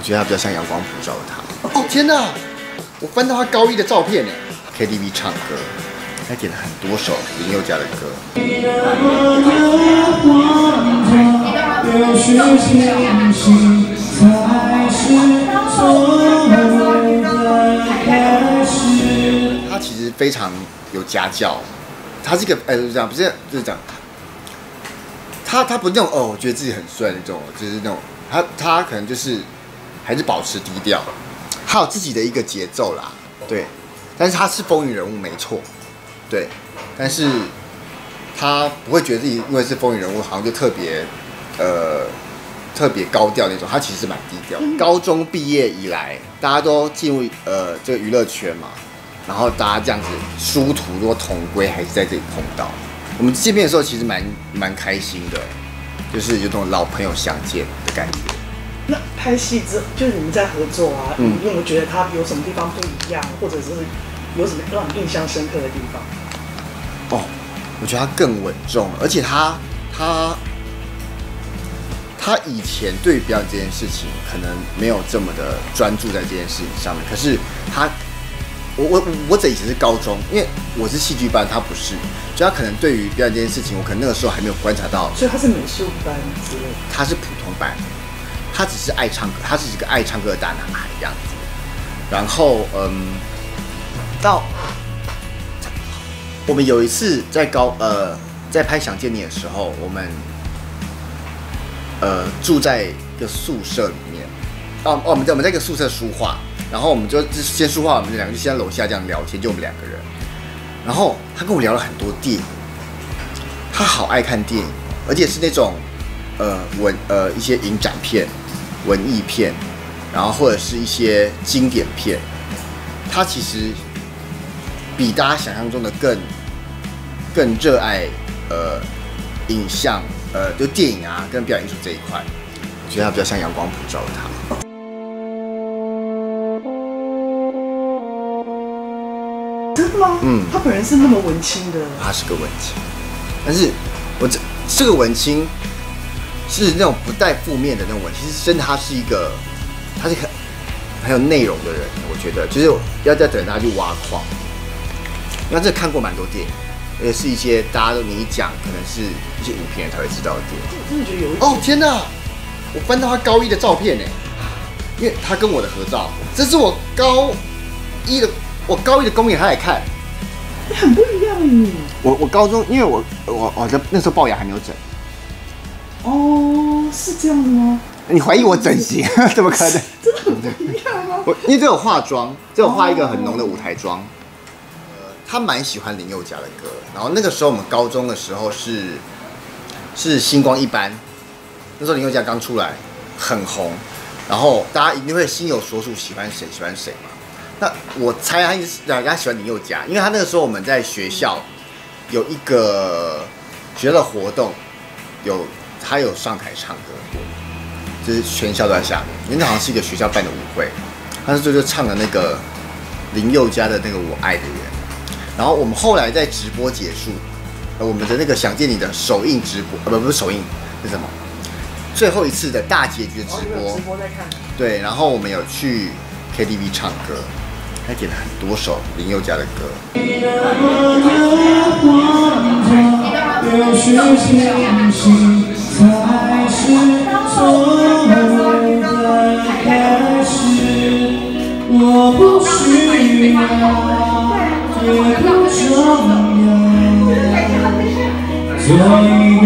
觉得他比较像阳光普照的他。哦天哪！我翻到他高一的照片呢。KTV 唱歌，他点了很多首林宥嘉的歌。他其实非常有家教，他是一个就是这样，不是就是这样。他不是那种哦，我觉得自己很帅那种，就是那种他可能就是还是保持低调，他有自己的一个节奏啦，对。但是他是风云人物没错，对。但是他不会觉得自己因为是风云人物，好像就特别高调那种。他其实是蛮低调。高中毕业以来，大家都进入这个娱乐圈嘛，然后大家这样子殊途若同归，还是在这里碰到。我们见面的时候其实蛮开心的，就是有种老朋友相见的感觉。那拍戏之后，就是你们在合作啊，你有没有觉得他有什么地方不一样，或者是有什么让你印象深刻的地方？哦，我觉得他更稳重，而且他以前对于表演这件事情可能没有这么的专注在这件事情上面，可是我这以前是高中，因为我是戏剧班，他不是，所以他可能对于表演这件事情，我可能那个时候还没有观察到。所以他是美术班之类的。他是普通班，他只是爱唱歌，他是一个爱唱歌的大男孩这样子。然后到我们有一次在拍《想见你》的时候，我们住在一个宿舍里面。我们在一个宿舍书画。然后我们就先说话，我们两个就先在楼下这样聊天，就我们两个人。然后他跟我聊了很多电影，他好爱看电影，而且是那种一些影展片、文艺片，然后或者是一些经典片。他其实比大家想象中的更热爱影像就电影啊跟表演艺术这一块。我觉得他比较像阳光普照的他。真的吗？他本人是那么文青的。他是个文青，但是这个文青是那种不带负面的那种文青，是真的他是一个很有内容的人。我觉得就是要再等他去挖矿，因为这看过蛮多电影，而且是一些大家都你一讲，可能是一些影评人才会知道的电影。我真的觉得有一哦天哪！我翻到他高一的照片呢，因为他跟我的合照，这是我高一的公演，他来看，很不一样耶。我高中，因为我那时候龅牙还没有整。哦，是这样的吗？你怀疑我整形？怎么可能？真的很不一样吗？因为这有化妆，这有化一个很浓的舞台妆。他蛮喜欢林宥嘉的歌，然后那个时候我们高中的时候是星光一班，那时候林宥嘉刚出来，很红，然后大家一定会心有所属，喜欢谁嘛。那我猜他喜欢林宥嘉，因为他那个时候我们在学校有一个学校的活动，他有上台唱歌过，就是全校都在下面，因为那好像是一个学校办的舞会，他就唱了那个林宥嘉的那个《我爱的人》，然后我们后来在直播结束，我们的那个《想见你》的首映直播，不是首映，是什么？最后一次的大结局的直播，直播在看。对，然后我们有去 KTV 唱歌。他点了很多首林宥嘉的歌。我不需要，也不重要，做一个